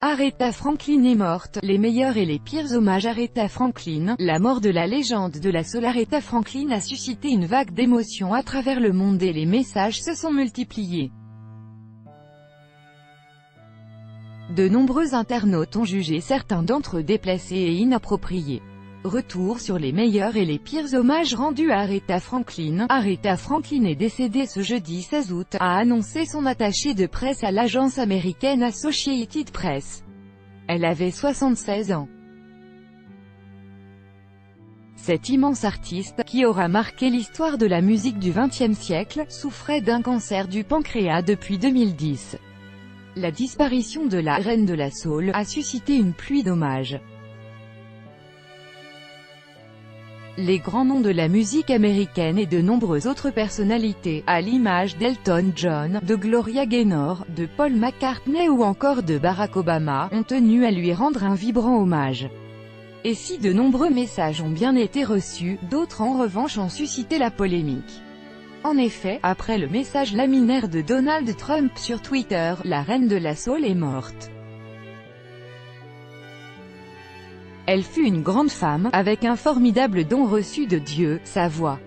Aretha Franklin est morte. Les meilleurs et les pires hommages Aretha Franklin. La mort de la légende de la soul Aretha Franklin a suscité une vague d'émotions à travers le monde et les messages se sont multipliés. De nombreux internautes ont jugé certains d'entre eux déplacés et inappropriés. Retour sur les meilleurs et les pires hommages rendus à Aretha Franklin. Aretha Franklin est décédée ce jeudi 16 août, a annoncé son attaché de presse à l'agence américaine Associated Press. Elle avait 76 ans. Cet immense artiste, qui aura marqué l'histoire de la musique du XXe siècle, souffrait d'un cancer du pancréas depuis 2010. La disparition de la « reine de la soul » a suscité une pluie d'hommages. Les grands noms de la musique américaine et de nombreuses autres personnalités, à l'image d'Elton John, de Gloria Gaynor, de Paul McCartney ou encore de Barack Obama, ont tenu à lui rendre un vibrant hommage. Et si de nombreux messages ont bien été reçus, d'autres en revanche ont suscité la polémique. En effet, après le message laminaire de Donald Trump sur Twitter, la reine de la soul est morte. Elle fut une grande femme, avec un formidable don reçu de Dieu, sa voix.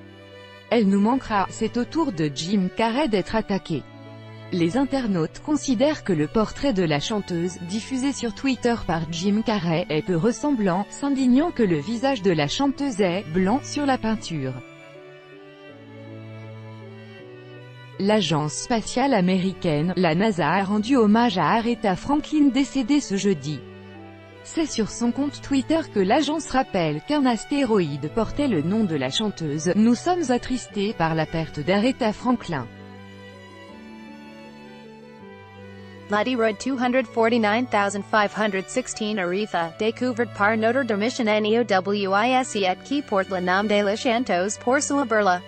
Elle nous manquera, c'est au tour de Jim Carrey d'être attaqué. Les internautes considèrent que le portrait de la chanteuse, diffusé sur Twitter par Jim Carrey, est peu ressemblant, s'indignant que le visage de la chanteuse est « blanc » sur la peinture. L'agence spatiale américaine, la NASA, a rendu hommage à Aretha Franklin décédée ce jeudi. C'est sur son compte Twitter que l'agence rappelle qu'un astéroïde portait le nom de la chanteuse. Nous sommes attristés par la perte d'Aretha Franklin. Ladyroid 249,516 Aretha, découverte par Notre Dame Neowise et qui porte le nom de la chanteuse pour sa burla.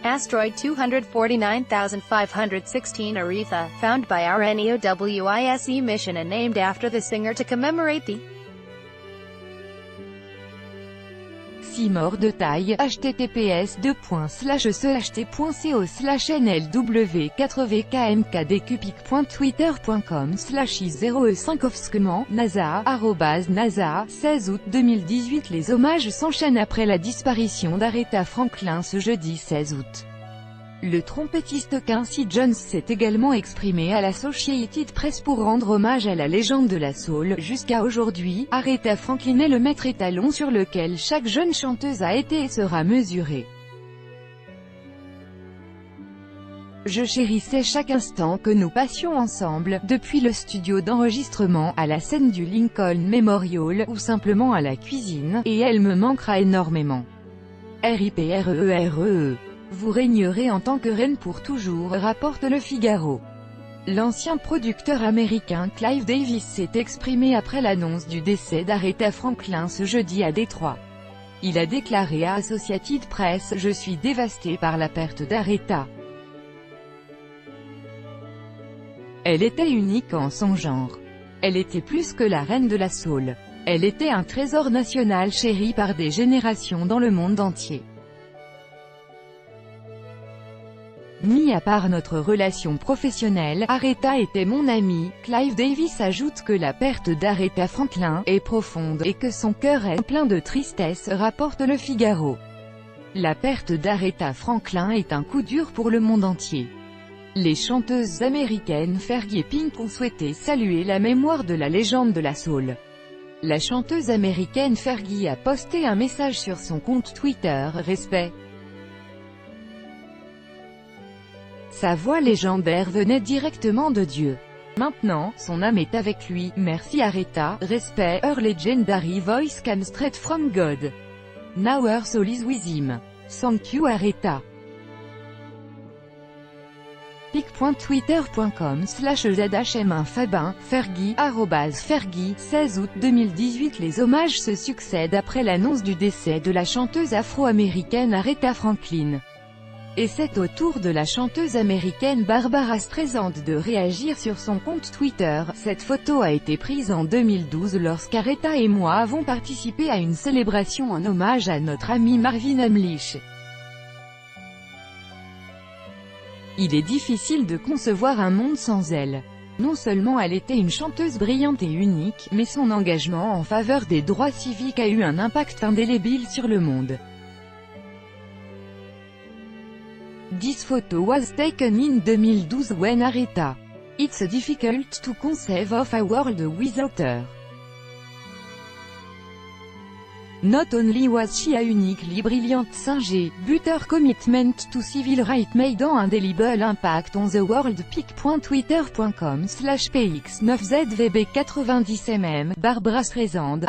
Asteroid 249,516 Aretha, found by our NEOWISE mission and named after the singer to commemorate the Mort de taille, https://cht.co/nl2v4vkmkdcupic.twitter.com/i0e5ofsquement, NASA, @NASA, 16 août 2018. Les hommages s'enchaînent après la disparition d'Aretha Franklin ce jeudi 16 août. Le trompettiste Quincy Jones s'est également exprimé à l'Associated Press pour rendre hommage à la légende de la soul. Jusqu'à aujourd'hui, Aretha Franklin est le maître étalon sur lequel chaque jeune chanteuse a été et sera mesurée. Je chérissais chaque instant que nous passions ensemble, depuis le studio d'enregistrement, à la scène du Lincoln Memorial, ou simplement à la cuisine, et elle me manquera énormément. RIPRERE. Vous régnerez en tant que reine pour toujours, rapporte Le Figaro. L'ancien producteur américain Clive Davis s'est exprimé après l'annonce du décès d'Aretha Franklin ce jeudi à Détroit. Il a déclaré à Associated Press « Je suis dévasté par la perte d'Aretha. Elle était unique en son genre. Elle était plus que la reine de la soul. Elle était un trésor national chéri par des générations dans le monde entier. Mis à part notre relation professionnelle, Aretha était mon amie. » Clive Davis ajoute que la perte d'Aretha Franklin est profonde, et que son cœur est plein de tristesse, rapporte Le Figaro. La perte d'Aretha Franklin est un coup dur pour le monde entier. Les chanteuses américaines Fergie et Pink ont souhaité saluer la mémoire de la légende de la soul. La chanteuse américaine Fergie a posté un message sur son compte Twitter « Respect ». Sa voix légendaire venait directement de Dieu. Maintenant, son âme est avec lui. Merci Aretha, respect, her legendary voice came straight from God. Now her soul is with him. Thank you Aretha. pic.twitter.com/zhm1fabin, Fergie, @Fergie, 16 août 2018. Les hommages se succèdent après l'annonce du décès de la chanteuse afro-américaine Aretha Franklin. Et c'est au tour de la chanteuse américaine Barbara Streisand de réagir sur son compte Twitter. Cette photo a été prise en 2012 lorsqu'Aretha et moi avons participé à une célébration en hommage à notre ami Marvin Hamlisch. Il est difficile de concevoir un monde sans elle. Non seulement elle était une chanteuse brillante et unique, mais son engagement en faveur des droits civiques a eu un impact indélébile sur le monde. This photo was taken in 2012 when Aretha. It's difficult to conceive of a world without her. Not only was she a uniquely brilliant singer, but her commitment to civil rights made an indelible impact on the world. pic.twitter.com/px9zvb90mm Barbra Streisand,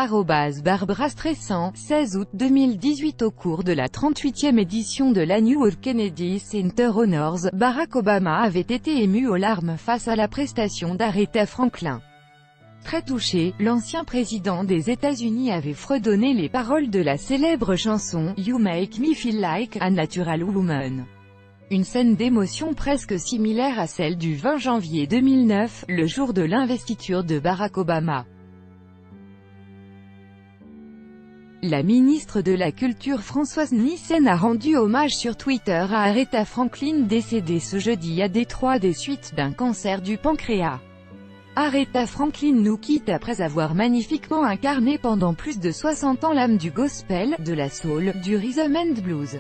@Barbra Streisand, 16 août 2018. Au cours de la 38e édition de l'Annual Kennedy Center Honors, Barack Obama avait été ému aux larmes face à la prestation d'Aretha Franklin. Très touché, l'ancien président des États-Unis avait fredonné les paroles de la célèbre chanson « You Make Me Feel Like a Natural Woman ». Une scène d'émotion presque similaire à celle du 20 janvier 2009, le jour de l'investiture de Barack Obama. La ministre de la Culture Françoise Nyssen a rendu hommage sur Twitter à Aretha Franklin, décédée ce jeudi à Détroit des suites d'un cancer du pancréas. Aretha Franklin nous quitte après avoir magnifiquement incarné pendant plus de 60 ans l'âme du gospel, de la soul, du rhythm and blues.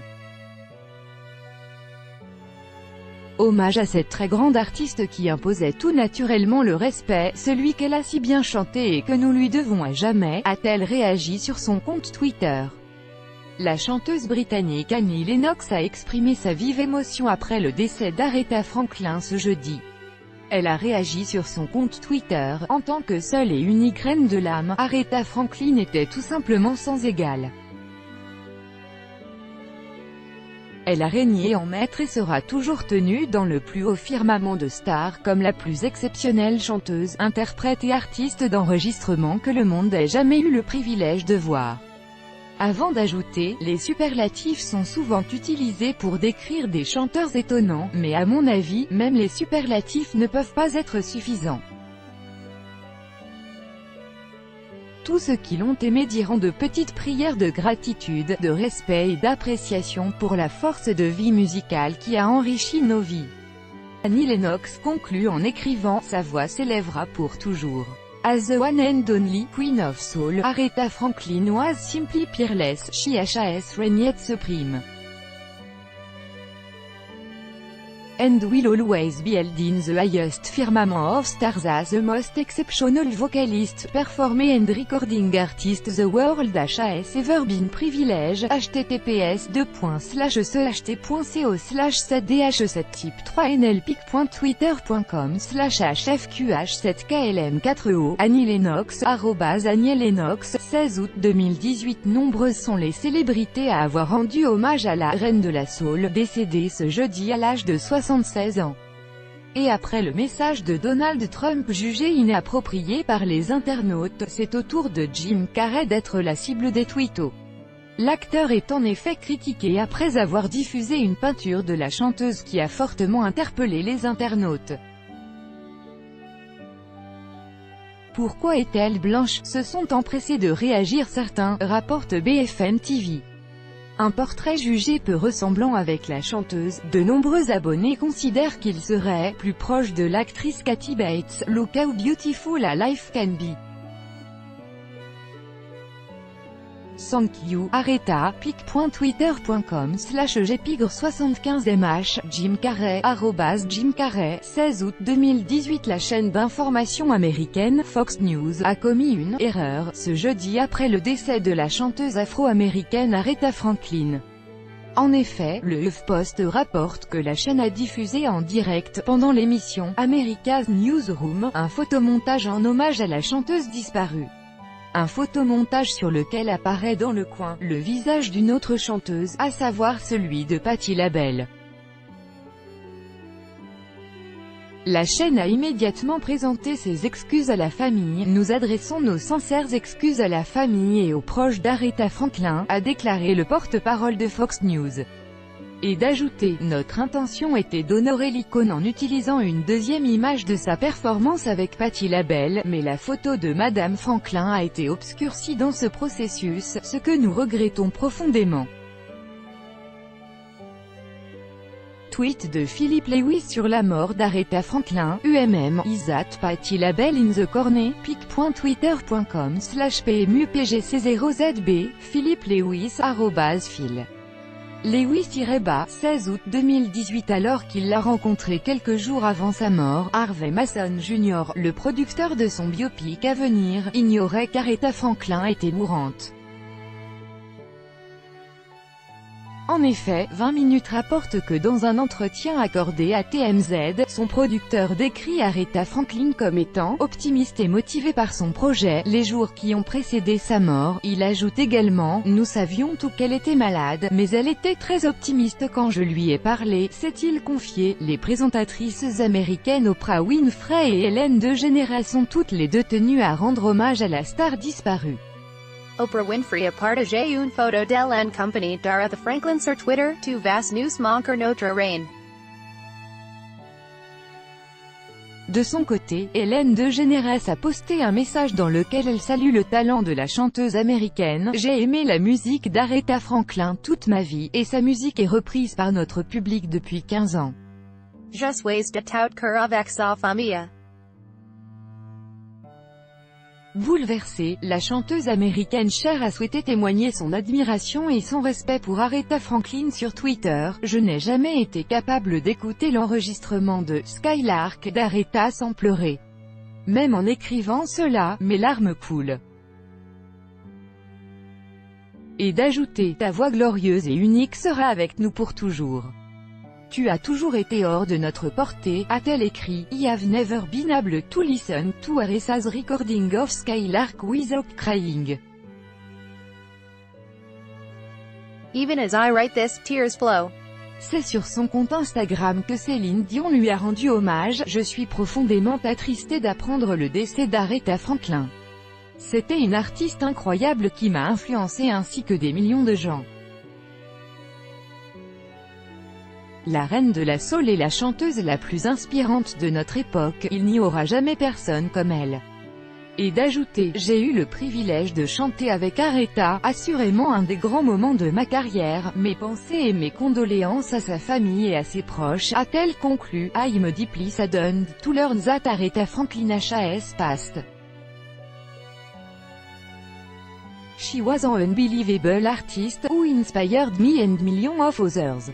Hommage à cette très grande artiste qui imposait tout naturellement le respect, celui qu'elle a si bien chanté et que nous lui devons à jamais, a-t-elle réagi sur son compte Twitter. La chanteuse britannique Annie Lennox a exprimé sa vive émotion après le décès d'Aretha Franklin ce jeudi. Elle a réagi sur son compte Twitter, en tant que seule et unique reine de l'âme, Aretha Franklin était tout simplement sans égal. Elle a régné en maître et sera toujours tenue dans le plus haut firmament de stars comme la plus exceptionnelle chanteuse, interprète et artiste d'enregistrement que le monde ait jamais eu le privilège de voir. Avant d'ajouter, les superlatifs sont souvent utilisés pour décrire des chanteurs étonnants, mais à mon avis, même les superlatifs ne peuvent pas être suffisants. Tous ceux qui l'ont aimé diront de petites prières de gratitude, de respect et d'appréciation pour la force de vie musicale qui a enrichi nos vies. Annie Lennox conclut en écrivant « Sa voix s'élèvera pour toujours. As the one and only Queen of Soul, Aretha Franklin was simply peerless, she has reigned supreme. And will always be held in the highest firmament of stars as the most exceptional vocalist, performer and recording artist the world has ever been privileged. https://cet.ch/t.co/dh7type3nlpic.twitter.com/hfqh7klm4o Annie Lennox, @Annie Lennox, 16 août 2018. Nombreuses sont les célébrités à avoir rendu hommage à la reine de la soul, décédée ce jeudi à l'âge de 76 ans. Et après le message de Donald Trump jugé inapproprié par les internautes, c'est au tour de Jim Carrey d'être la cible des tweetos. L'acteur est en effet critiqué après avoir diffusé une peinture de la chanteuse qui a fortement interpellé les internautes. Pourquoi est-elle blanche? Se sont empressés de réagir certains, rapporte BFM TV. Un portrait jugé peu ressemblant avec la chanteuse, de nombreux abonnés considèrent qu'il serait plus proche de l'actrice Kathy Bates. Look how beautiful a life can be. Thank you, Aretha, pic.twitter.com/gpigre75mh, Jim Carrey, @Jim Carrey, 16 août 2018. La chaîne d'information américaine, Fox News, a commis une « erreur » ce jeudi après le décès de la chanteuse afro-américaine Aretha Franklin. En effet, le HuffPost rapporte que la chaîne a diffusé en direct, pendant l'émission « America's Newsroom », un photomontage en hommage à la chanteuse disparue. Un photomontage sur lequel apparaît dans le coin, le visage d'une autre chanteuse, à savoir celui de Patti LaBelle. La chaîne a immédiatement présenté ses excuses à la famille. Nous adressons nos sincères excuses à la famille et aux proches d'Aretha Franklin, a déclaré le porte-parole de Fox News. Et d'ajouter, notre intention était d'honorer l'icône en utilisant une deuxième image de sa performance avec Patti LaBelle, mais la photo de Madame Franklin a été obscurcie dans ce processus, ce que nous regrettons profondément. Tweet de Philip Lewis sur la mort d'Aretha Franklin, Isat Patty Label in the Corner, pic.twitter.com/PMUPGC0ZB, Philip Lewis, @Phil. Lewis-bas, 16 août 2018. Alors qu'il l'a rencontré quelques jours avant sa mort, Harvey Mason Jr., le producteur de son biopic à venir, ignorait qu'Aretha Franklin était mourante. En effet, 20 minutes rapporte que dans un entretien accordé à TMZ, son producteur décrit Aretha Franklin comme étant « optimiste et motivé par son projet » les jours qui ont précédé sa mort. Il ajoute également « Nous savions tout qu'elle était malade, mais elle était très optimiste quand je lui ai parlé », s'est-il confié. Les présentatrices américaines Oprah Winfrey et Ellen DeGeneres sont toutes les deux tenues à rendre hommage à la star disparue. Oprah Winfrey a partagé une photo d'elle en compagnie d'Aretha Franklin sur Twitter, tu vas nous manquer notre reine. De son côté, Ellen DeGeneres a posté un message dans lequel elle salue le talent de la chanteuse américaine. « J'ai aimé la musique d'Aretha Franklin toute ma vie, et sa musique est reprise par notre public depuis 15 ans. Je suis de tout cœur avec sa famille. » Bouleversée, la chanteuse américaine Cher a souhaité témoigner son admiration et son respect pour Aretha Franklin sur Twitter. « Je n'ai jamais été capable d'écouter l'enregistrement de Skylark d'Aretha sans pleurer. Même en écrivant cela, mes larmes coulent. » Et d'ajouter « Ta voix glorieuse et unique sera avec nous pour toujours. Tu as toujours été hors de notre portée », a-t-elle écrit. « I have never been able to listen to Aretha's recording of Skylark without crying. Even as I write this, tears flow. » C'est sur son compte Instagram que Céline Dion lui a rendu hommage. « Je suis profondément attristée d'apprendre le décès d'Aretha Franklin. C'était une artiste incroyable qui m'a influencé ainsi que des millions de gens. La reine de la soul est la chanteuse la plus inspirante de notre époque, il n'y aura jamais personne comme elle. » Et d'ajouter « J'ai eu le privilège de chanter avec Aretha, assurément un des grands moments de ma carrière, mes pensées et mes condoléances à sa famille et à ses proches », a-t-elle conclu. « I'm deeply saddened to learn that Aretha Franklin has passed. She was an unbelievable artist, who inspired me and millions of others.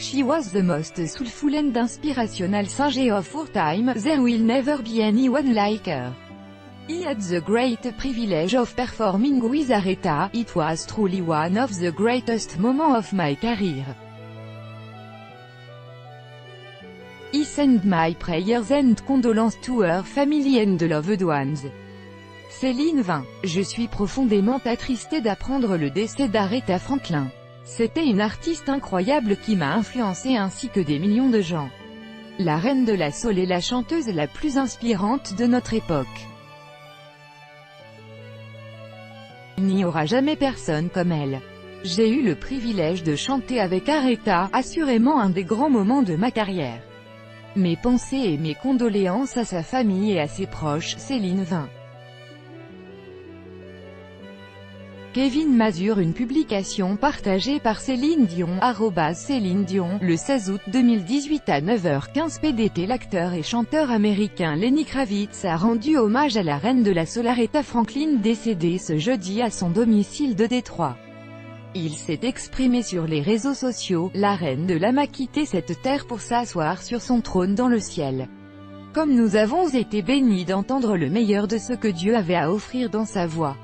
She was the most soulful and inspirational singer of our time, there will never be anyone like her. I had the great privilege of performing with Aretha, it was truly one of the greatest moments of my career. I send my prayers and condolences to her family and loved ones. » Céline 20. Je suis profondément attristée d'apprendre le décès d'Aretha Franklin. C'était une artiste incroyable qui m'a influencé ainsi que des millions de gens. La reine de la soul est la chanteuse la plus inspirante de notre époque. Il n'y aura jamais personne comme elle. J'ai eu le privilège de chanter avec Aretha, assurément un des grands moments de ma carrière. Mes pensées et mes condoléances à sa famille et à ses proches. Céline 20. Kevin Mazur. Une publication partagée par Céline Dion, @Céline Dion, le 16 août 2018 à 9h15 PDT. L'acteur et chanteur américain Lenny Kravitz a rendu hommage à la reine de la soul Aretha Franklin décédée ce jeudi à son domicile de Détroit. Il s'est exprimé sur les réseaux sociaux. La reine de l'âme a quitté cette terre pour s'asseoir sur son trône dans le ciel. Comme nous avons été bénis d'entendre le meilleur de ce que Dieu avait à offrir dans sa voix.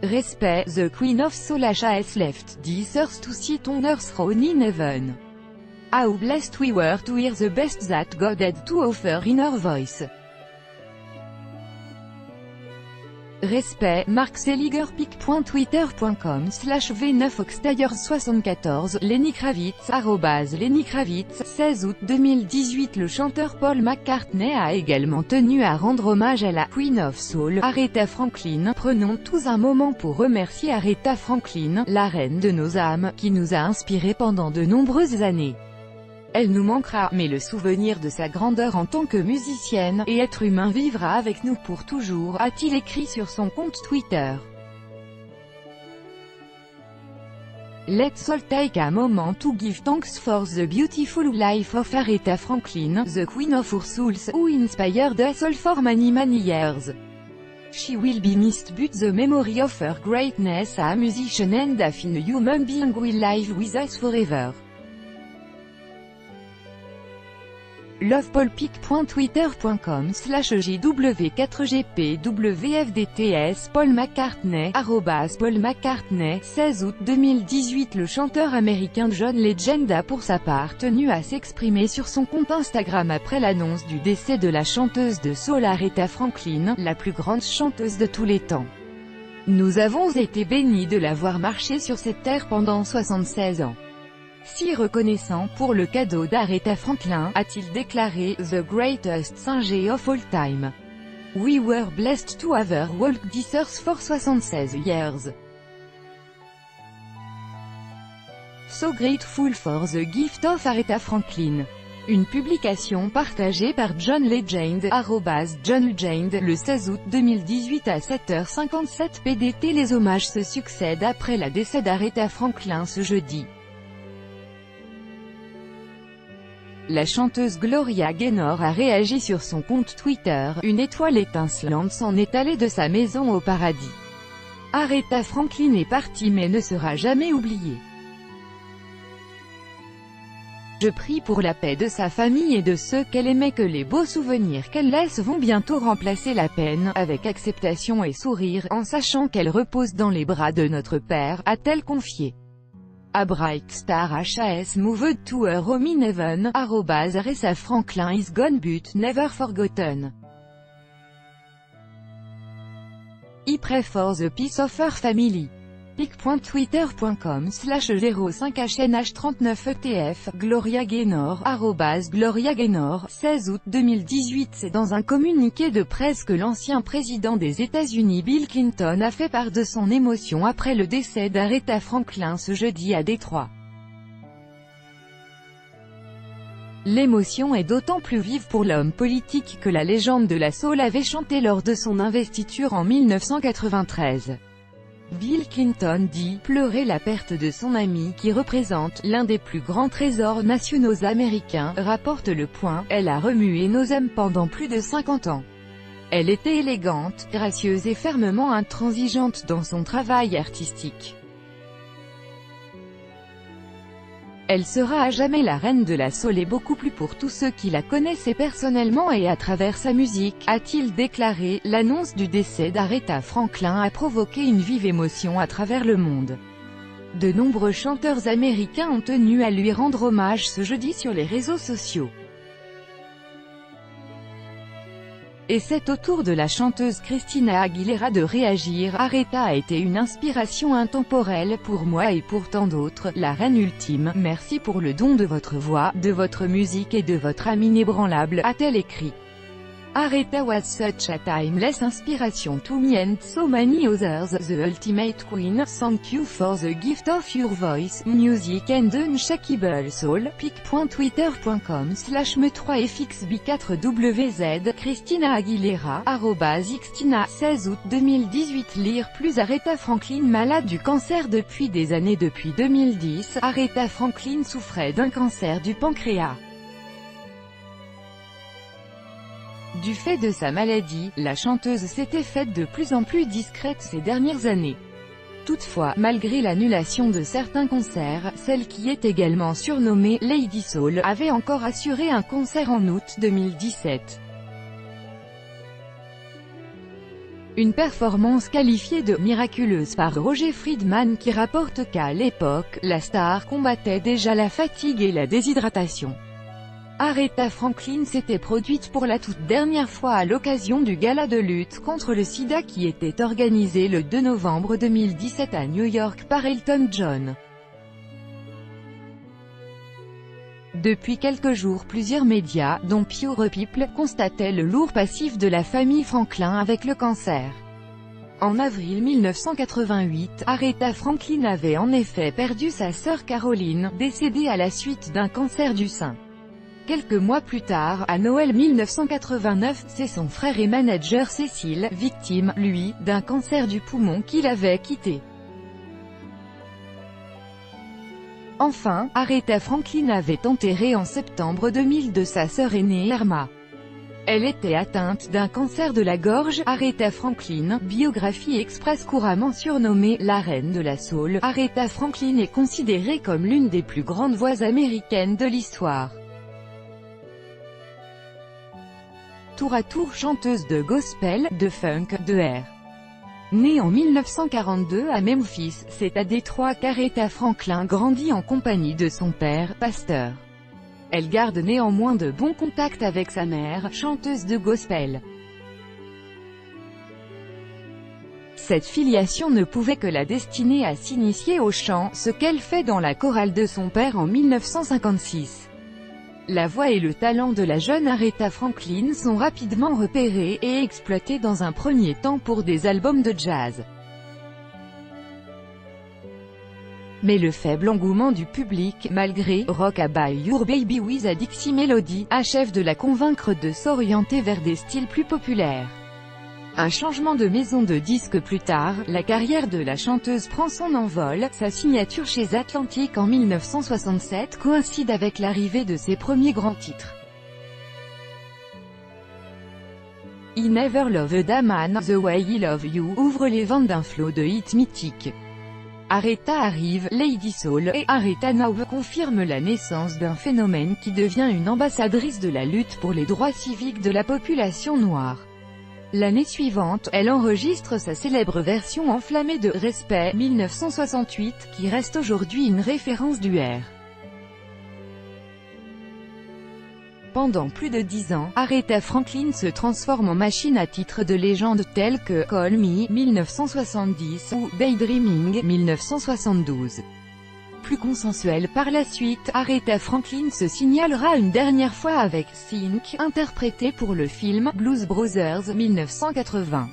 Respect, the Queen of Soul has left this earth to sit on her throne in heaven. How blessed we were to hear the best that God had to offer in her voice. Respect, Mark Seliger. pic.twitter.com/v9oxtayers74, Lenny Kravitz, @Lenny Kravitz, 16 août 2018. Le chanteur Paul McCartney a également tenu à rendre hommage à la Queen of Soul, Aretha Franklin. Prenons tous un moment pour remercier Aretha Franklin, la reine de nos âmes, qui nous a inspirés pendant de nombreuses années. Elle nous manquera, mais le souvenir de sa grandeur en tant que musicienne et être humain vivra avec nous pour toujours, a-t-il écrit sur son compte Twitter. Let's all take a moment to give thanks for the beautiful life of Aretha Franklin, the Queen of our souls, who inspired us all for many years. She will be missed, but the memory of her greatness as a musician and a fine human being will live with us forever. lovepaulpic.twitter.com/jw4gpwfdts Paul McCartney, Paul McCartney, 16 août 2018. Le chanteur américain John Legend a pour sa part tenu à s'exprimer sur son compte Instagram après l'annonce du décès de la chanteuse de soul Aretha Franklin, la plus grande chanteuse de tous les temps. Nous avons été bénis de la voir marcher sur cette terre pendant 76 ans. Si reconnaissant pour le cadeau d'Aretha Franklin, a-t-il déclaré, The greatest singer of all time. We were blessed to have her walk this earth for 76 years. So grateful for the gift of Aretha Franklin. Une publication partagée par John Legend, @John Legend, le 16 août 2018 à 7h57 PDT. Les hommages se succèdent après la décès d'Aretha Franklin ce jeudi. La chanteuse Gloria Gaynor a réagi sur son compte Twitter, une étoile étincelante s'en est allée de sa maison au paradis. Aretha Franklin est partie mais ne sera jamais oubliée. Je prie pour la paix de sa famille et de ceux qu'elle aimait, que les beaux souvenirs qu'elle laisse vont bientôt remplacer la peine, avec acceptation et sourire, en sachant qu'elle repose dans les bras de notre Père, a-t-elle confié. A bright star has moved to her home in heaven, Aretha Franklin is gone but never forgotten. I pray for the peace of her family. pic.twitter.com/05hnh39etf, Gloria Gaynor, Gloria Gaynor, 16 août 2018. C'est dans un communiqué de presse que l'ancien président des États-Unis Bill Clinton a fait part de son émotion après le décès d'Aretha Franklin ce jeudi à Détroit. L'émotion est d'autant plus vive pour l'homme politique que la légende de la soul avait chanté lors de son investiture en 1993. Bill Clinton dit « Pleurer la perte de son ami qui représente l'un des plus grands trésors nationaux américains », rapporte Le Point. Elle a remué nos âmes pendant plus de 50 ans. Elle était élégante, gracieuse et fermement intransigeante dans son travail artistique. Elle sera à jamais la reine de la soul et beaucoup plus pour tous ceux qui la connaissaient personnellement et à travers sa musique, a-t-il déclaré. L'annonce du décès d'Aretha Franklin a provoqué une vive émotion à travers le monde. De nombreux chanteurs américains ont tenu à lui rendre hommage ce jeudi sur les réseaux sociaux. Et c'est au tour de la chanteuse Christina Aguilera de réagir. Aretha a été une inspiration intemporelle pour moi et pour tant d'autres, la reine ultime. Merci pour le don de votre voix, de votre musique et de votre âme inébranlable, a-t-elle écrit. Aretha was such a timeless inspiration to me and so many others, the ultimate queen. Thank you for the gift of your voice, music and unshakable soul. pic.twitter.com/me3fxb4wz Christina Aguilera, @Xtina, 16 août 2018. Lire plus. Aretha Franklin malade du cancer depuis des années. Depuis 2010, Aretha Franklin souffrait d'un cancer du pancréas. Du fait de sa maladie, la chanteuse s'était faite de plus en plus discrète ces dernières années. Toutefois, malgré l'annulation de certains concerts, celle qui est également surnommée Lady Soul avait encore assuré un concert en août 2017. Une performance qualifiée de « miraculeuse » par Roger Friedman qui rapporte qu'à l'époque, la star combattait déjà la fatigue et la déshydratation. Aretha Franklin s'était produite pour la toute dernière fois à l'occasion du gala de lutte contre le sida qui était organisé le 2 novembre 2017 à New York par Elton John. Depuis quelques jours, plusieurs médias, dont Pure People, constataient le lourd passif de la famille Franklin avec le cancer. En avril 1988, Aretha Franklin avait en effet perdu sa sœur Caroline, décédée à la suite d'un cancer du sein. Quelques mois plus tard, à Noël 1989, c'est son frère et manager Cecil, victime, lui, d'un cancer du poumon qui l'avait quitté. Enfin, Aretha Franklin avait enterré en septembre 2002 sa sœur aînée Irma. Elle était atteinte d'un cancer de la gorge. Aretha Franklin, biographie express couramment surnommée « la reine de la soul », Aretha Franklin est considérée comme l'une des plus grandes voix américaines de l'histoire. Tour à tour chanteuse de gospel, de funk, de R. Née en 1942 à Memphis, c'est à Détroit qu'Aretha Franklin grandit en compagnie de son père, pasteur. Elle garde néanmoins de bons contacts avec sa mère, chanteuse de gospel. Cette filiation ne pouvait que la destiner à s'initier au chant, ce qu'elle fait dans la chorale de son père en 1956. La voix et le talent de la jeune Aretha Franklin sont rapidement repérés et exploités dans un premier temps pour des albums de jazz. Mais le faible engouement du public, malgré « Rock-a-Bye Your Baby with a Dixie Melody », achève de la convaincre de s'orienter vers des styles plus populaires. Un changement de maison de disques plus tard, la carrière de la chanteuse prend son envol. Sa signature chez Atlantic en 1967 coïncide avec l'arrivée de ses premiers grands titres. He Never Loved a Man, The Way He Loved You ouvre les ventes d'un flot de hits mythiques. Aretha arrive, Lady Soul et Aretha Now confirment la naissance d'un phénomène qui devient une ambassadrice de la lutte pour les droits civiques de la population noire. L'année suivante, elle enregistre sa célèbre version enflammée de « Respect » 1968, qui reste aujourd'hui une référence du R. Pendant plus de 10 ans, Aretha Franklin se transforme en machine à titres de légendes telles que « Call Me » 1970 ou « Daydreaming » 1972. Plus consensuelle par la suite, Aretha Franklin se signalera une dernière fois avec « Think », interprété pour le film « Blues Brothers » 1980.